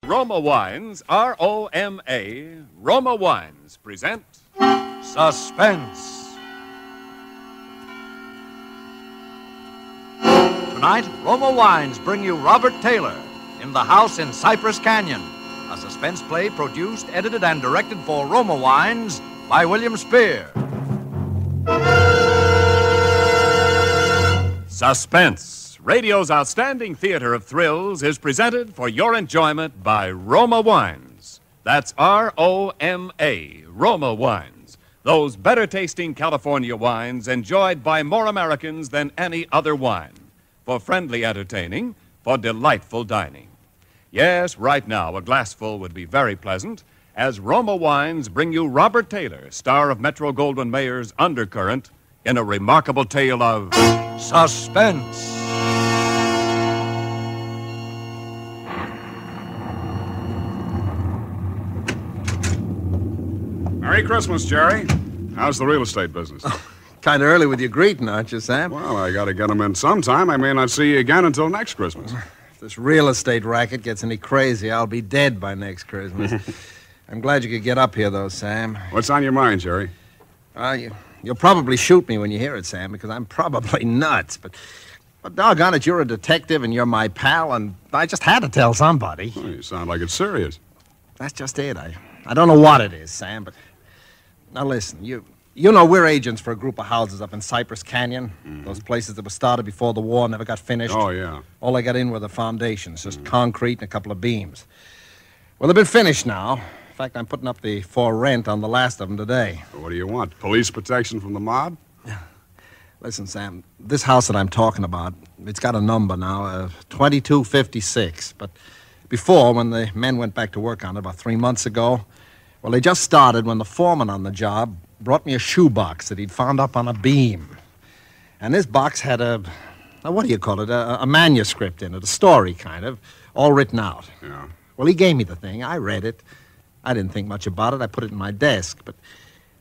Roma Wines, R-O-M-A, Roma Wines present Suspense. Tonight, Roma Wines bring you Robert Taylor in The House in Cypress Canyon, a suspense play produced, edited, and directed for Roma Wines by William Spear. Suspense, radio's outstanding theater of thrills, is presented for your enjoyment by Roma Wines. That's R-O-M-A, Roma Wines. Those better-tasting California wines enjoyed by more Americans than any other wine. For friendly entertaining, for delightful dining. Yes, right now, a glassful would be very pleasant, as Roma Wines bring you Robert Taylor, star of Metro-Goldwyn-Mayer's Undercurrent, in a remarkable tale of suspense. Merry Christmas, Jerry. How's the real estate business? Kind of early with your greeting, aren't you, Sam? Well, I got to get them in sometime. I may not see you again until next Christmas. If this real estate racket gets any crazy, I'll be dead by next Christmas. I'm glad you could get up here, though, Sam. What's on your mind, Jerry? You'll probably shoot me when you hear it, Sam, because I'm probably nuts. But doggone it, you're a detective and you're my pal, and I just had to tell somebody. Well, you sound like it's serious. That's just it. I don't know what it is, Sam, but... Now, listen, you know we're agents for a group of houses up in Cypress Canyon. Mm-hmm. Those places that were started before the war, never got finished. Oh, yeah. All I got in were the foundations, just concrete and a couple of beams. Well, they've been finished now. In fact, I'm putting up the for rent on the last of them today. Well, what do you want? Police protection from the mob? Listen, Sam, this house that I'm talking about, it's got a number now, 2256. But before, when the men went back to work on it about 3 months ago, well, they just started when the foreman on the job brought me a shoebox that he'd found up on a beam. And this box had a manuscript in it, a story kind of, all written out. Yeah. Well, he gave me the thing. I read it. I didn't think much about it. I put it in my desk. But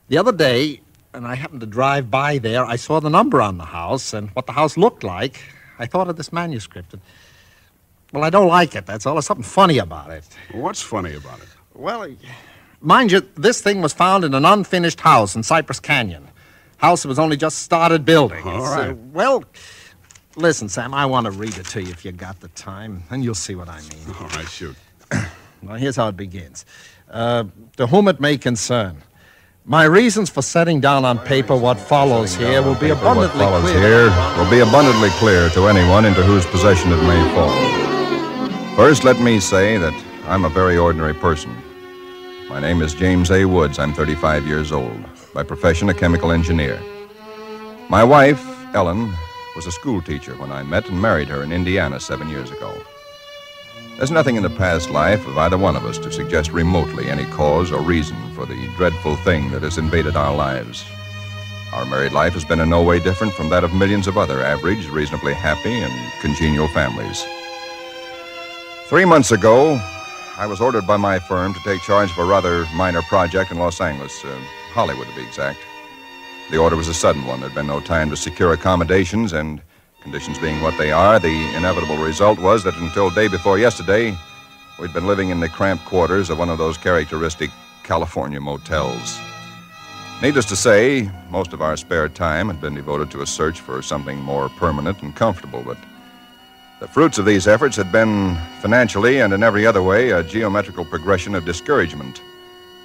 the other day, and I happened to drive by there, I saw the number on the house and what the house looked like. I thought of this manuscript. And, well, I don't like it, that's all. There's something funny about it. What's funny about it? Well, mind you, this thing was found in an unfinished house in Cypress Canyon. House that was only just started building. All right. Well, listen, Sam, I want to read it to you if you got the time, and you'll see what I mean. All right, shoot. Well, here's how it begins. To whom it may concern, my reasons for setting down on paper what follows here will be abundantly clear to anyone into whose possession it may fall. First, let me say that I'm a very ordinary person. My name is James A. Woods. I'm 35 years old. By profession, a chemical engineer. My wife, Ellen, was a school teacher when I met and married her in Indiana 7 years ago. There's nothing in the past life of either one of us to suggest remotely any cause or reason for the dreadful thing that has invaded our lives. Our married life has been in no way different from that of millions of other average, reasonably happy, and congenial families. 3 months ago, I was ordered by my firm to take charge of a rather minor project in Los Angeles, Hollywood to be exact. The order was a sudden one. There'd been no time to secure accommodations, and conditions being what they are, the inevitable result was that until day before yesterday, we'd been living in the cramped quarters of one of those characteristic California motels. Needless to say, most of our spare time had been devoted to a search for something more permanent and comfortable, but the fruits of these efforts had been, financially and in every other way, a geometrical progression of discouragement.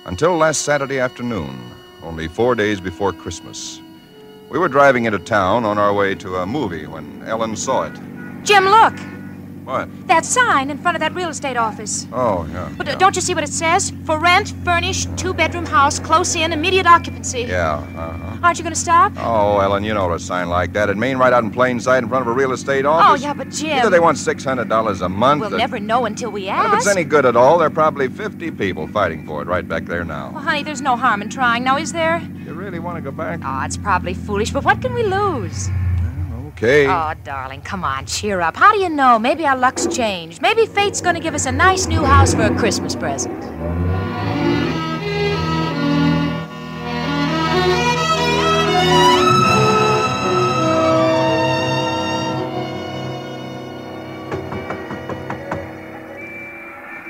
Until last Saturday afternoon, only 4 days before Christmas. We were driving into town on our way to a movie when Ellen saw it. Jim, look. What? That sign in front of that real estate office. Oh, yeah. But don't you see what it says? For rent, furnished, 2-bedroom house, close in, immediate occupancy. Yeah, uh-huh. Aren't you going to stop? Oh, Ellen, you know what a sign like that. It'd mean right out in plain sight in front of a real estate office. Oh, yeah, but Jim... Either they want $600 a month... We'll never know until we And ask. if it's any good at all, there are probably 50 people fighting for it right back there now. Well, honey, there's no harm in trying now, is there? You really want to go back? Oh, it's probably foolish, but what can we lose? Okay. Oh, darling, come on, cheer up. How do you know? Maybe our luck's changed. Maybe fate's going to give us a nice new house for a Christmas present.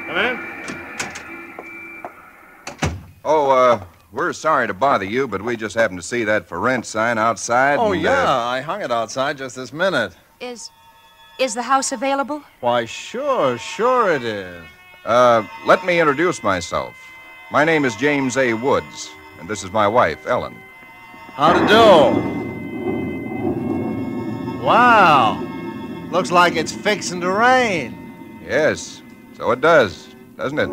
Come in. Oh, we're sorry to bother you, but we just happened to see that for rent sign outside. Oh, and, yeah, I hung it outside just this minute. Is the house available? Why, sure it is. Let me introduce myself. My name is James A. Woods, and this is my wife, Ellen. How to do? Wow. Looks like it's fixing to rain. Yes, so it does, doesn't it?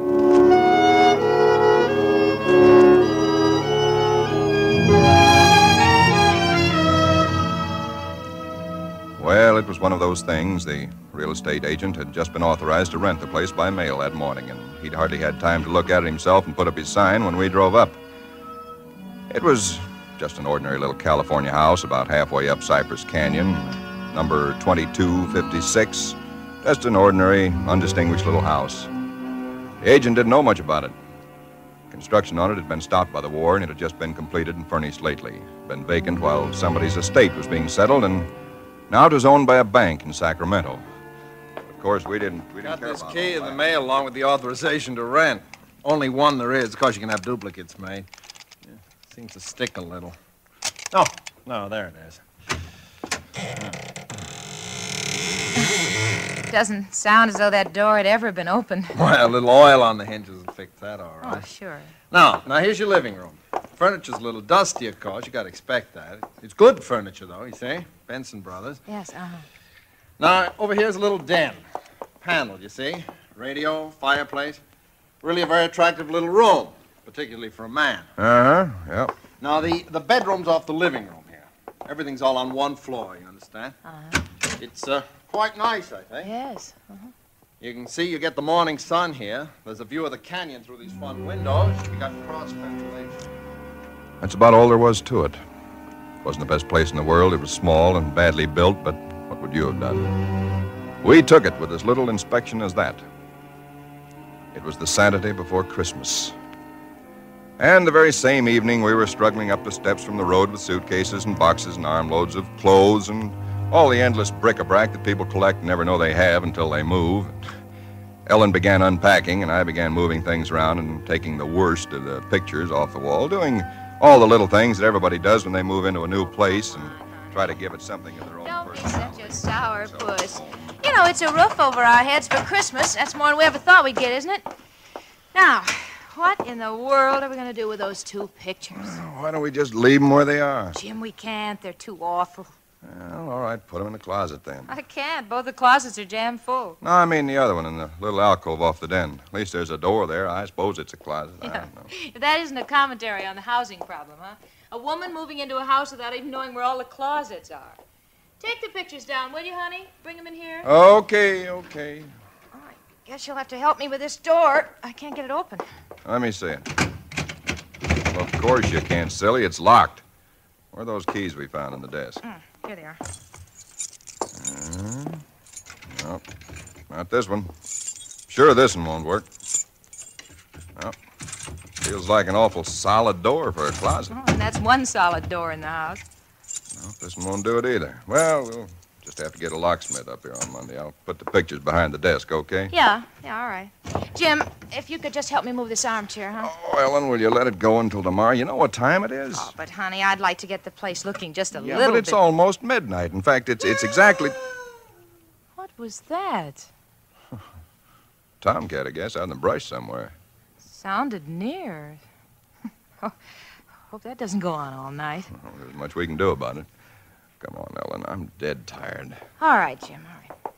Well, it was one of those things. The real estate agent had just been authorized to rent the place by mail that morning, and he'd hardly had time to look at it himself and put up his sign when we drove up. It was just an ordinary little California house about halfway up Cypress Canyon, number 2256. Just an ordinary, undistinguished little house. The agent didn't know much about it. Construction on it had been stopped by the war, and it had just been completed and furnished lately. Been vacant while somebody's estate was being settled, and now it was owned by a bank in Sacramento. Of course, we didn't Got care this about key all in the that. mail along with the authorization to rent. Only one there is. Of course, you can have duplicates made. Yeah, seems to stick a little. Oh, no, there it is. Doesn't sound as though that door had ever been opened. Well, a little oil on the hinges will fix that all right. Oh, sure. Now, here's your living room. Furniture's a little dusty, of course. You gotta expect that. It's good furniture, though, you see? Benson Brothers. Yes, Now, over here's a little den. Paneled, you see? Radio, fireplace. Really a very attractive little room, particularly for a man. Uh-huh, yep. Now, the bedroom's off the living room here. Everything's all on one floor, you understand? It's quite nice, I think. Yes. You can see you get the morning sun here. There's a view of the canyon through these front windows. You got cross ventilation. That's about all there was to it. It wasn't the best place in the world. It was small and badly built, but what would you have done? We took it with as little inspection as that. It was the Saturday before Christmas. And the very same evening, we were struggling up the steps from the road with suitcases and boxes and armloads of clothes and all the endless bric-a-brac that people collect and never know they have until they move. Ellen began unpacking, and I began moving things around and taking the worst of the pictures off the wall, doing all the little things that everybody does when they move into a new place and try to give it something of their own Don't be personality. such a sourpuss. You know, it's a roof over our heads for Christmas. That's more than we ever thought we'd get, isn't it? Now, what in the world are we going to do with those two pictures? Why don't we just leave them where they are? Jim, we can't. They're too awful. Well, all right, put them in the closet then. I can't. Both the closets are jammed full. No, I mean the other one in the little alcove off the den. At least there's a door there. I suppose it's a closet. I don't know. If that isn't a commentary on the housing problem, huh? A woman moving into a house without even knowing where all the closets are. Take the pictures down, will you, honey? Bring them in here. Okay. All right. Guess you'll have to help me with this door. I can't get it open. Let me see it. Well, of course you can't, silly. It's locked. Where are those keys we found on the desk? Here they are. Nope, not this one. Sure, this one won't work. Well, feels like an awful solid door for a closet. Oh, and that's one solid door in the house. Well, this one won't do it either. Well, we'll just have to get a locksmith up here on Monday. I'll put the pictures behind the desk, okay? Yeah, all right. Jim, if you could just help me move this armchair, huh? Oh, Ellen, will you let it go until tomorrow? You know what time it is? Oh, but, honey, I'd like to get the place looking just a yeah, little but it's bit. almost midnight. In fact, it's exactly... What was that? Tomcat, I guess, out in the brush somewhere. Sounded near. Oh, hope that doesn't go on all night. Well, there's much we can do about it. Come on, Ellen, I'm dead tired. All right, Jim, all right.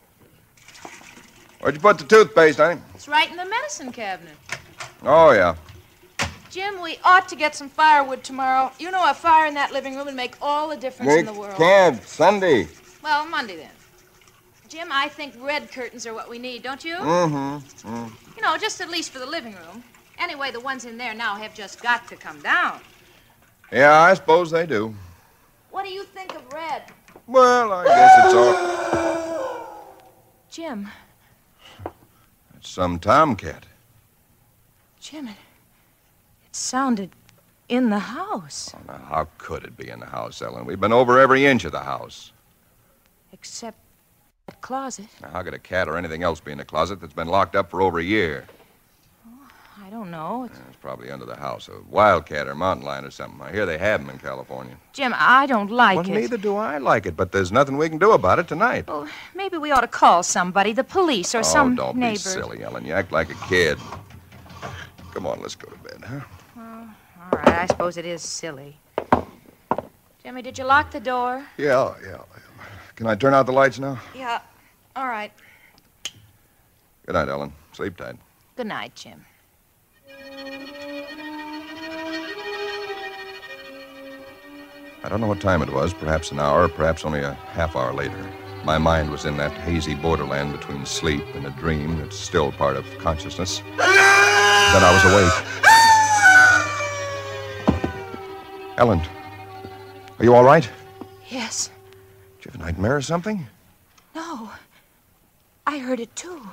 Where'd you put the toothpaste, honey? It's right in the medicine cabinet. Oh, yeah. Jim, we ought to get some firewood tomorrow. You know, a fire in that living room would make all the difference in the world. Can't. Sunday. Well, Monday then. Jim, I think red curtains are what we need, don't you? You know, just at least for the living room. Anyway, the ones in there now have just got to come down. Yeah, I suppose they do. What do you think of red? Well, I guess it's all... Jim. It's some tomcat. Jim, it sounded in the house. Oh, now, how could it be in the house, Ellen? We've been over every inch of the house. Except that closet. Now, how could a cat or anything else be in a closet that's been locked up for over a year? don't know. It's probably under the house. A wildcat or mountain lion or something. I hear they have them in California. Jim, I don't like Well, it. neither do I like it, but there's nothing we can do about it tonight. Well, maybe we ought to call somebody, the police or some don't neighbors. be silly, Ellen. You act like a kid. Come on, let's go to bed, huh? All right, I suppose it is silly. Jimmy, did you lock the door? Yeah. Can I turn out the lights now? Yeah. All right. Good night, Ellen. Sleep tight. Good night, Jim. I don't know what time it was, perhaps an hour, or perhaps only a half hour later. My mind was in that hazy borderland between sleep and a dream that's still part of consciousness. Then I was awake. Ellen, are you all right? Yes. Did you have a nightmare or something? No. I heard it, too.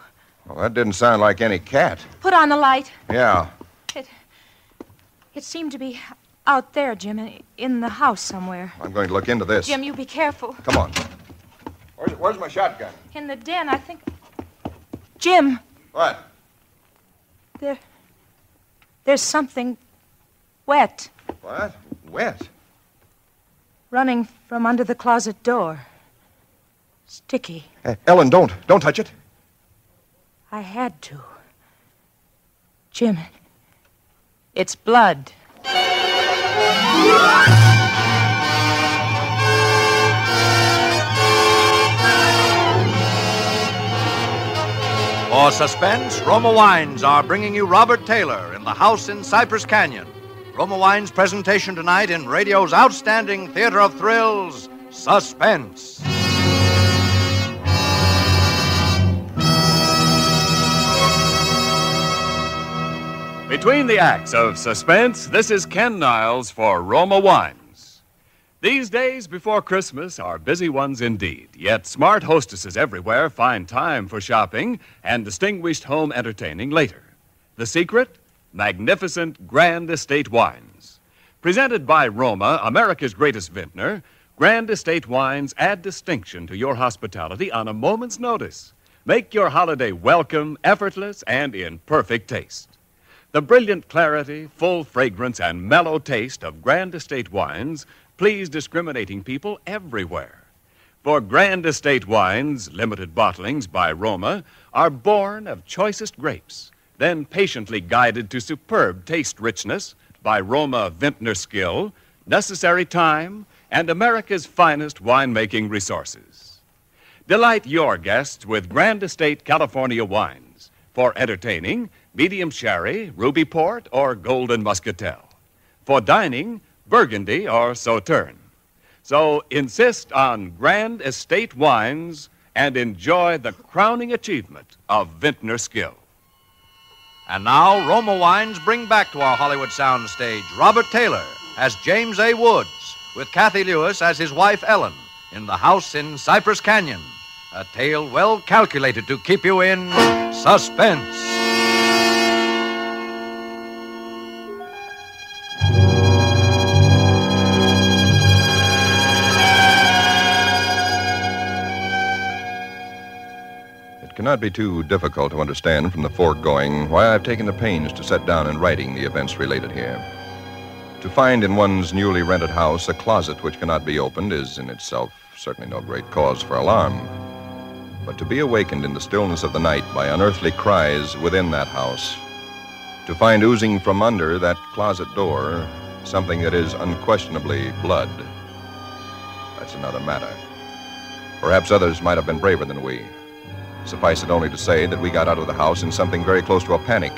Well, that didn't sound like any cat. Put on the light. Yeah. It seemed to be out there, Jim, in the house somewhere. I'm going to look into this. Jim, you be careful. Come on. Where's my shotgun? In the den, I think. Jim. What? There's something wet What? Wet? running from under the closet door. Sticky. Ellen, don't touch it. I had to. Jim, it's blood. For Suspense, Roma Wines are bringing you Robert Taylor in the house in Cypress Canyon. Roma Wines' presentation tonight in radio's outstanding theater of thrills, Suspense. Between the acts of Suspense, this is Ken Niles for Roma Wines. These days before Christmas are busy ones indeed, yet smart hostesses everywhere find time for shopping and distinguished home entertaining later. The secret? Magnificent Grand Estate wines. Presented by Roma, America's greatest vintner, Grand Estate wines add distinction to your hospitality on a moment's notice. Make your holiday welcome, effortless, and in perfect taste. The brilliant clarity, full fragrance, and mellow taste of Grand Estate wines please discriminating people everywhere. For Grand Estate wines, limited bottlings by Roma, are born of choicest grapes, then patiently guided to superb taste richness by Roma vintner skill, necessary time, and America's finest winemaking resources. Delight your guests with Grand Estate California wines for entertaining, medium sherry, ruby port, or golden muscatel. For dining, Burgundy or Sauterne. So insist on Grand Estate wines and enjoy the crowning achievement of vintner skill. And now, Roma Wines bring back to our Hollywood soundstage Robert Taylor as James A. Woods, with Kathy Lewis as his wife Ellen, in the house in Cypress Canyon. A tale well calculated to keep you in suspense. It cannot be too difficult to understand from the foregoing why I've taken the pains to set down in writing the events related here. To find in one's newly rented house a closet which cannot be opened is in itself certainly no great cause for alarm. But to be awakened in the stillness of the night by unearthly cries within that house, to find oozing from under that closet door something that is unquestionably blood, that's another matter. Perhaps others might have been braver than we. Suffice it only to say that we got out of the house in something very close to a panic,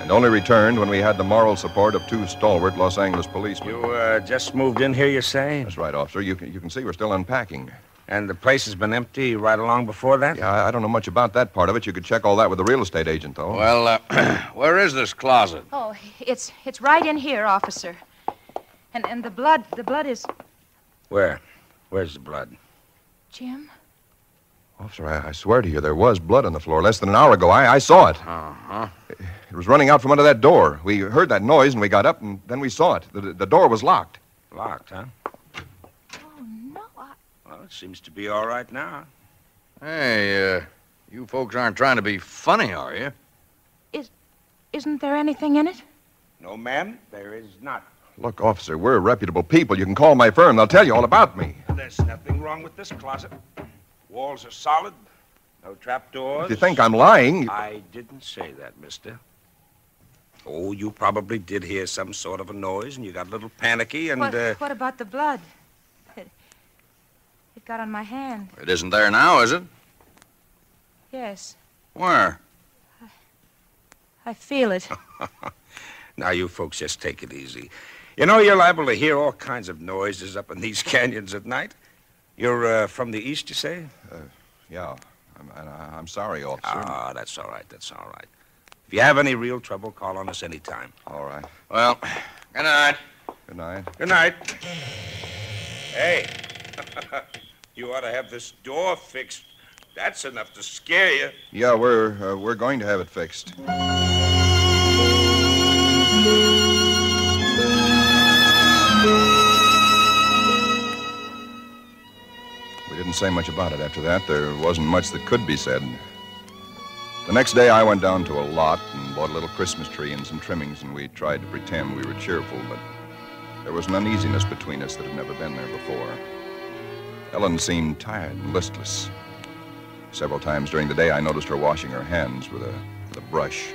and only returned when we had the moral support of two stalwart Los Angeles policemen. You just moved in here, you say? That's right, officer. You can see we're still unpacking. And the place has been empty right along before that? Yeah, I don't know much about that part of it. You could check all that with the real estate agent, though. Well, where is this closet? Oh, it's right in here, officer. And the blood is... Where? Where's the blood? Jim? Officer, I swear to you, there was blood on the floor less than an hour ago. I saw it. Uh-huh. It was running out from under that door. We heard that noise, and we got up, and then we saw it. The door was locked. Locked, huh? Oh, no, Well, it seems to be all right now. Hey, you folks aren't trying to be funny, are you? Isn't there anything in it? No, ma'am, there is not. Look, officer, we're reputable people. You can call my firm. They'll tell you all about me. There's nothing wrong with this closet. Walls are solid. No trapdoors. If you think I'm lying... I didn't say that, mister. Oh, you probably did hear some sort of a noise, and you got a little panicky, and, What about the blood? It got on my hand. It isn't there now, is it? Yes. Where? I feel it. Now, you folks just take it easy. You know, you're liable to hear all kinds of noises up in these canyons at night. You're from the east, you say? Yeah. I'm sorry, officer. Ah, that's all right. That's all right. If you have any real trouble, call on us anytime. All right. Well, good night. Good night. Good night. Hey, you ought to have this door fixed. That's enough to scare you. Yeah, we're going to have it fixed. We didn't say much about it after that. There wasn't much that could be said. The next day, I went down to a lot and bought a little Christmas tree and some trimmings, and we tried to pretend we were cheerful, but there was an uneasiness between us that had never been there before. Ellen seemed tired and listless. Several times during the day, I noticed her washing her hands with a brush,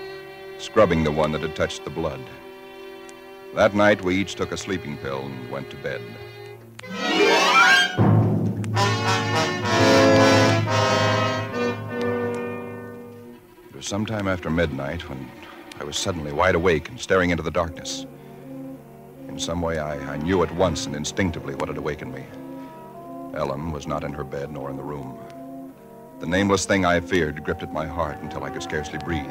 scrubbing the one that had touched the blood. That night, we each took a sleeping pill and went to bed. It was sometime after midnight when I was suddenly wide awake and staring into the darkness. In some way, I knew at once and instinctively what had awakened me. Ellen was not in her bed nor in the room. The nameless thing I feared gripped at my heart until I could scarcely breathe.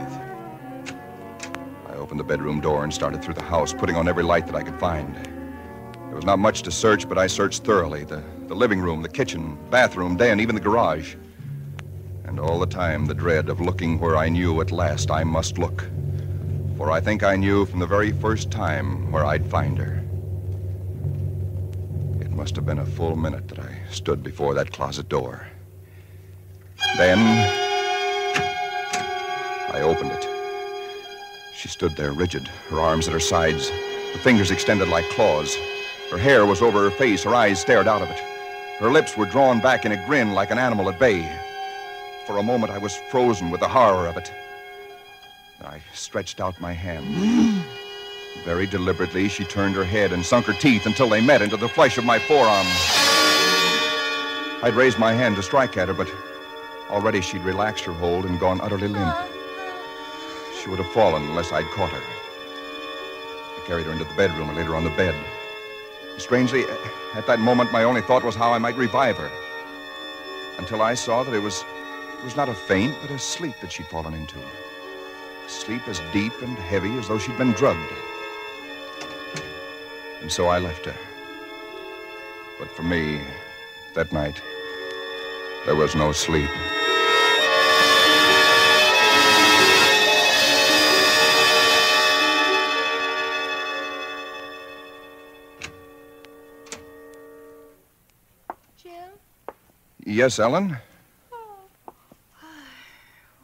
I opened the bedroom door and started through the house, putting on every light that I could find. There was not much to search, but I searched thoroughly. The living room, the kitchen, bathroom, den, even the garage. And all the time, the dread of looking where I knew at last I must look. For I think I knew from the very first time where I'd find her. It must have been a full minute that I stood before that closet door. Then, I opened it. She stood there rigid, her arms at her sides, her fingers extended like claws. Her hair was over her face, her eyes stared out of it. Her lips were drawn back in a grin like an animal at bay. For a moment, I was frozen with the horror of it. I stretched out my hand. Very deliberately, she turned her head and sunk her teeth until they met into the flesh of my forearm. I'd raised my hand to strike at her, but already she'd relaxed her hold and gone utterly limp. She would have fallen unless I'd caught her. I carried her into the bedroom and laid her on the bed. Strangely, at that moment, my only thought was how I might revive her. Until I saw that it was not a faint, but a sleep that she'd fallen into. Sleep as deep and heavy as though she'd been drugged. And so I left her. But for me, that night, there was no sleep. Jim? Yes, Ellen?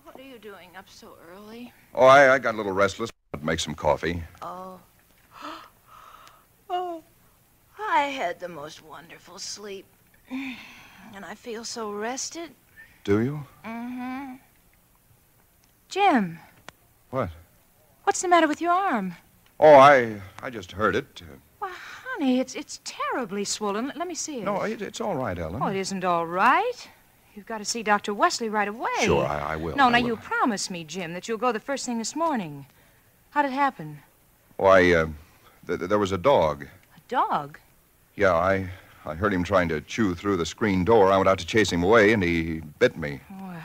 What are you doing up so early? Oh, I got a little restless. I'd make some coffee. Oh. Oh. I had the most wonderful sleep. And I feel so rested. Do you? Mm-hmm. Jim. What? What's the matter with your arm? Oh, I just heard it. Why, honey, it's terribly swollen. Let me see it. No, it's all right, Ellen. Oh, it isn't all right. You've got to see Dr. Wesley right away. Sure, I will. No, I now will. you promised me, Jim, that you'll go the first thing this morning. How'd it happen? Oh, there was a dog. A dog? Yeah, I heard him trying to chew through the screen door. I went out to chase him away, and he bit me. Well,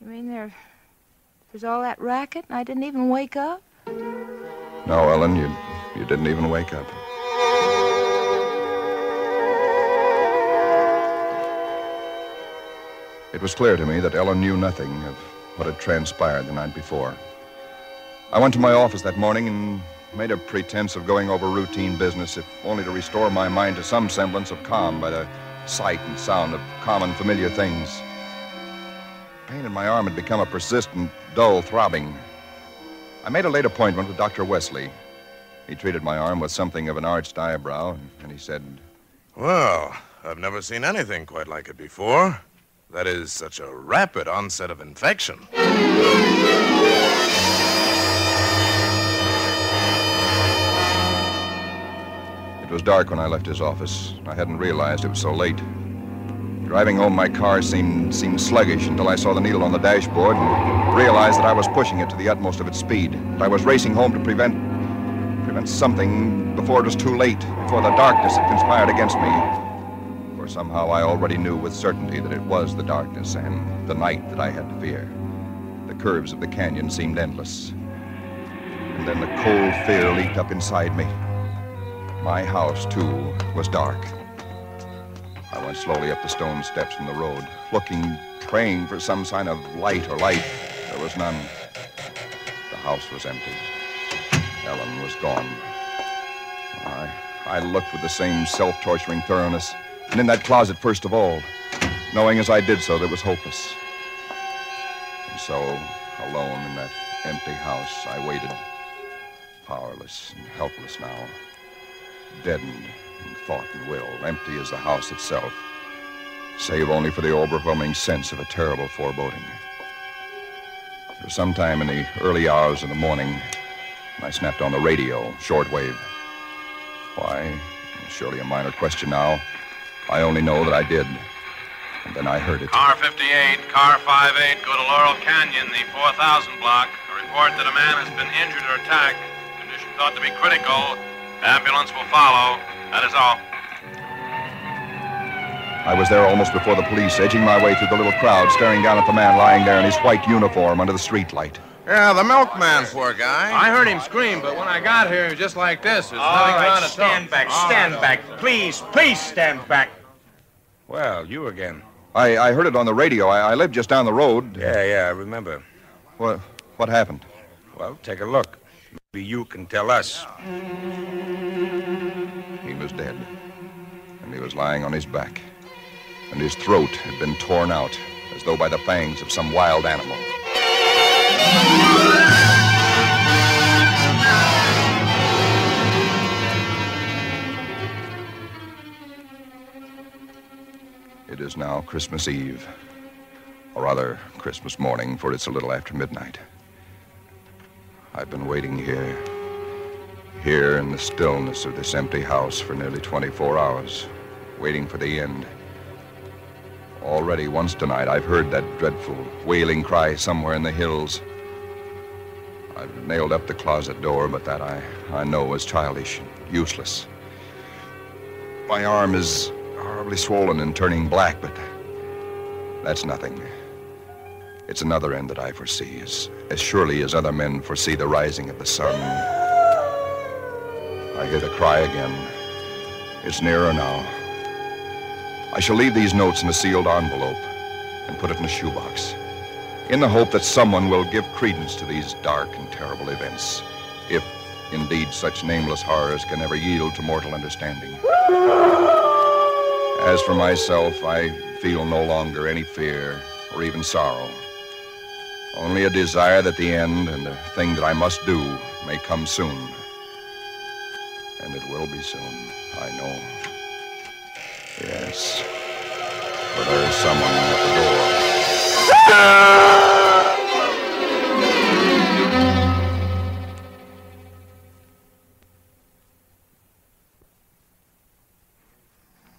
you mean there's all that racket and I didn't even wake up? No, Ellen, you didn't even wake up. It was clear to me that Ellen knew nothing of what had transpired the night before. I went to my office that morning and made a pretense of going over routine business, if only to restore my mind to some semblance of calm by the sight and sound of common, familiar things. Pain in my arm had become a persistent, dull throbbing. I made a late appointment with Dr. Wesley. He treated my arm with something of an arched eyebrow, and he said, Well, I've never seen anything quite like it before. That is such a rapid onset of infection. It was dark when I left his office. I hadn't realized it was so late. Driving home, my car seemed sluggish until I saw the needle on the dashboard and realized that I was pushing it to the utmost of its speed. I was racing home to prevent something before it was too late, before the darkness had conspired against me. For somehow I already knew with certainty that it was the darkness and the night that I had to fear. The curves of the canyon seemed endless. And then the cold fear leaped up inside me. My house, too, was dark. I went slowly up the stone steps from the road, looking, praying for some sign of light or life. There was none. The house was empty. Ellen was gone. I looked with the same self-torturing thoroughness, and in that closet first of all, knowing as I did so that it was hopeless. And so, alone in that empty house, I waited, powerless and helpless now, deadened in thought and will, empty as the house itself, save only for the overwhelming sense of a terrible foreboding. It was sometime in the early hours of the morning, I snapped on the radio, shortwave. Why? Surely a minor question now. I only know that I did. And then I heard it. Car 58, car 58, go to Laurel Canyon, the 4000 block. A report that a man has been injured or attacked. Condition thought to be critical. Ambulance will follow. That is all. I was there almost before the police, edging my way through the little crowd, staring down at the man lying there in his white uniform under the streetlight. Yeah, the milkman, poor guy. I heard him scream, but when I got here, he was just like this. There's nothing around at all. Stand back. Please stand back. Well, you again. I heard it on the radio. I lived just down the road. Yeah, I remember. What happened? Well, take a look. Maybe you can tell us. He was dead. And he was lying on his back. And his throat had been torn out, as though by the fangs of some wild animal. It is now Christmas Eve, or rather Christmas morning, for it's a little after midnight. I've been waiting here in the stillness of this empty house for nearly 24 hours, waiting for the end. Already once tonight I've heard that dreadful wailing cry somewhere in the hills. I've nailed up the closet door, but that I know is childish and useless. My arm is horribly swollen and turning black, but that's nothing. It's another end that I foresee, as surely as other men foresee the rising of the sun. I hear the cry again. It's nearer now. I shall leave these notes in a sealed envelope and put it in a shoebox, in the hope that someone will give credence to these dark and terrible events, if indeed such nameless horrors can ever yield to mortal understanding. As for myself, I feel no longer any fear or even sorrow, only a desire that the end and the thing that I must do may come soon. And it will be soon, I know. Yes, for there is someone at the door.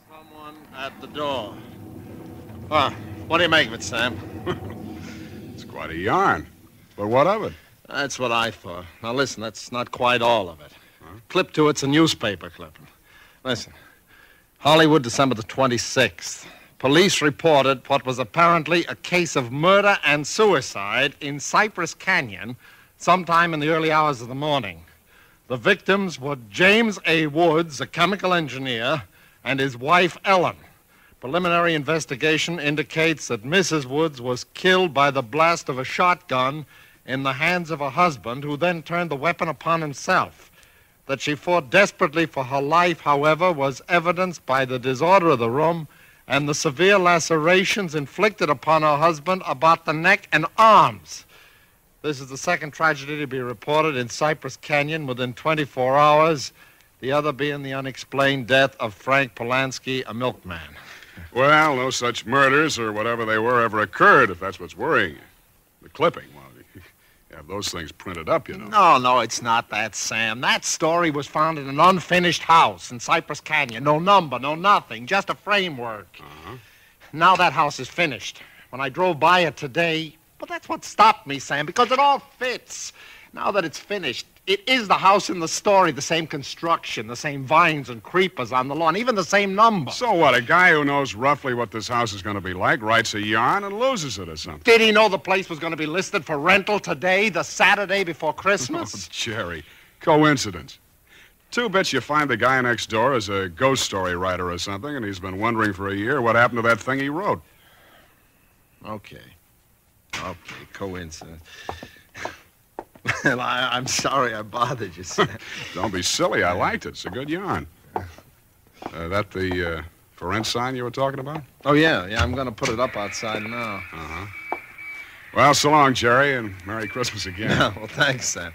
Someone at the door. Well, what do you make of it, Sam? It's quite a yarn. But what of it? That's what I thought. Now, listen, that's not quite all of it. Clip to it's a newspaper clipping. Listen. Hollywood, December the 26th. Police reported what was apparently a case of murder and suicide in Cypress Canyon sometime in the early hours of the morning. The victims were James A. Woods, a chemical engineer, and his wife, Ellen. Preliminary investigation indicates that Mrs. Woods was killed by the blast of a shotgun in the hands of a husband who then turned the weapon upon himself. That she fought desperately for her life, however, was evidenced by the disorder of the room and the severe lacerations inflicted upon her husband about the neck and arms. This is the second tragedy to be reported in Cypress Canyon within 24 hours, the other being the unexplained death of Frank Polanski, a milkman. Well, no such murders or whatever they were ever occurred, if that's what's worrying you. The clipping, well, you have those things printed up, you know. No, it's not that, Sam. That story was found in an unfinished house in Cypress Canyon. No number, no nothing, just a framework. Uh-huh. Now that house is finished. When I drove by it today, well, that's what stopped me, Sam, because it all fits. Now that it's finished, it is the house in the story, the same construction, the same vines and creepers on the lawn, even the same number. So what, a guy who knows roughly what this house is going to be like writes a yarn and loses it or something? Did he know the place was going to be listed for rental today, the Saturday before Christmas? Oh, Jerry, coincidence. Two bits you find the guy next door is a ghost story writer or something, and he's been wondering for a year what happened to that thing he wrote. Okay, coincidence. Well, I'm sorry I bothered you, Sam. Don't be silly. I liked it. It's a good yarn. That the for rent sign you were talking about? Oh, yeah. I'm going to put it up outside now. Uh-huh. Well, so long, Jerry, and Merry Christmas again. Yeah, well, thanks, Sam.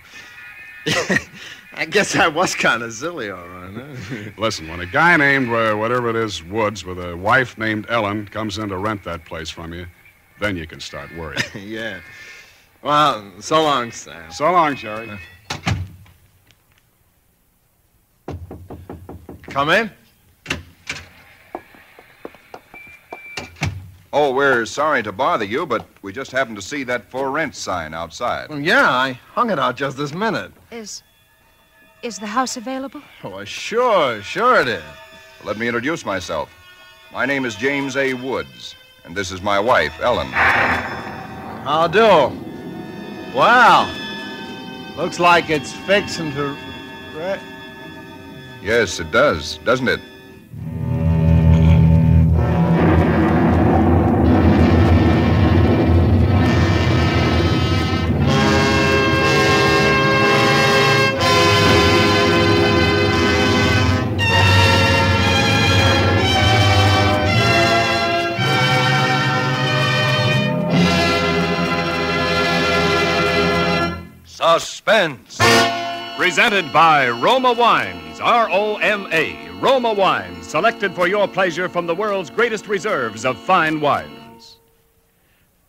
I guess I was kind of silly, all right. Huh? Listen, when a guy named, whatever it is, Woods, with a wife named Ellen, comes in to rent that place from you, then you can start worrying. Yeah. Well, so long, Sam. So long, Jerry. Come in. Oh, we're sorry to bother you, but we just happened to see that for rent sign outside. Yeah, I hung it out just this minute. Is the house available? Oh, sure it is. Let me introduce myself. My name is James A. Woods, and this is my wife, Ellen. How do? Wow. Looks like it's fixing to... Yes, it does, doesn't it? Suspense. Presented by Roma Wines, R-O-M-A, Roma Wines, selected for your pleasure from the world's greatest reserves of fine wines.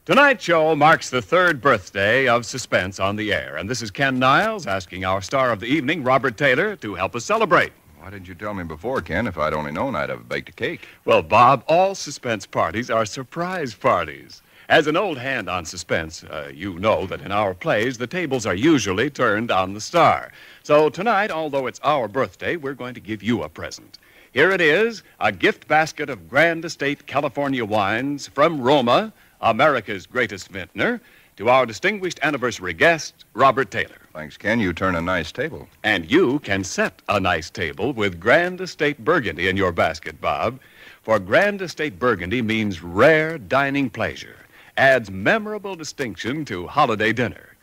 Tonight's show marks the third birthday of Suspense on the air, and this is Ken Niles asking our star of the evening, Robert Taylor, to help us celebrate. Why didn't you tell me before, Ken? If I'd only known, I'd have baked a cake. Well, Bob, all Suspense parties are surprise parties. As an old hand on Suspense, you know that in our plays, the tables are usually turned on the star. So tonight, although it's our birthday, we're going to give you a present. Here it is, a gift basket of Grand Estate California wines from Roma, America's greatest vintner, to our distinguished anniversary guest, Robert Taylor. Thanks, Ken. You turn a nice table. And you can set a nice table with Grand Estate Burgundy in your basket, Bob. For Grand Estate Burgundy means rare dining pleasure. Adds memorable distinction to holiday dinner.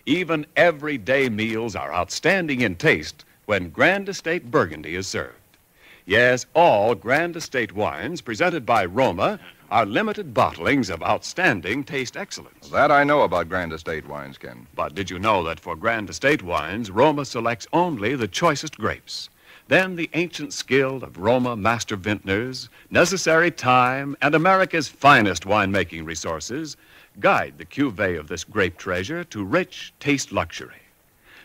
Even everyday meals are outstanding in taste when Grand Estate Burgundy is served. Yes, all Grand Estate wines presented by Roma are limited bottlings of outstanding taste excellence. That I know about Grand Estate wines, Ken. But did you know that for Grand Estate wines, Roma selects only the choicest grapes? Then the ancient skill of Roma master vintners, necessary time, and America's finest winemaking resources guide the cuvée of this grape treasure to rich taste luxury.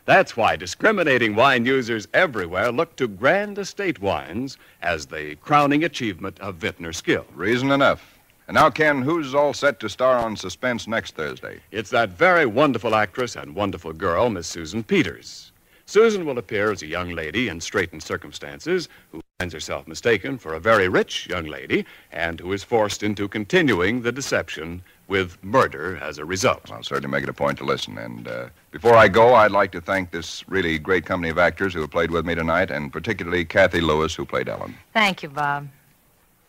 That's why discriminating wine users everywhere look to Grand Estate wines as the crowning achievement of vintner skill. Reason enough. And now, Ken, who's all set to star on Suspense next Thursday? It's that very wonderful actress and wonderful girl, Miss Susan Peters. Susan will appear as a young lady in straitened circumstances who finds herself mistaken for a very rich young lady and who is forced into continuing the deception with murder as a result. I'll certainly make it a point to listen. And before I go, I'd like to thank this really great company of actors who have played with me tonight, and particularly Kathy Lewis, who played Ellen. Thank you, Bob.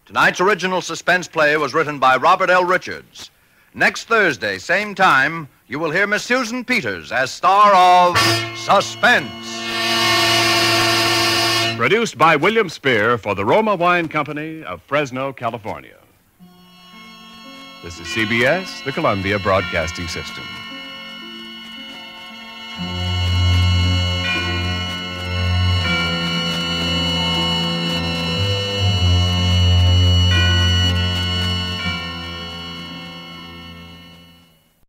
Tonight's original Suspense play was written by Robert L. Richards. Next Thursday, same time, you will hear Miss Susan Peters as star of Suspense. Produced by William Spear for the Roma Wine Company of Fresno, California. This is CBS, the Columbia Broadcasting System. you.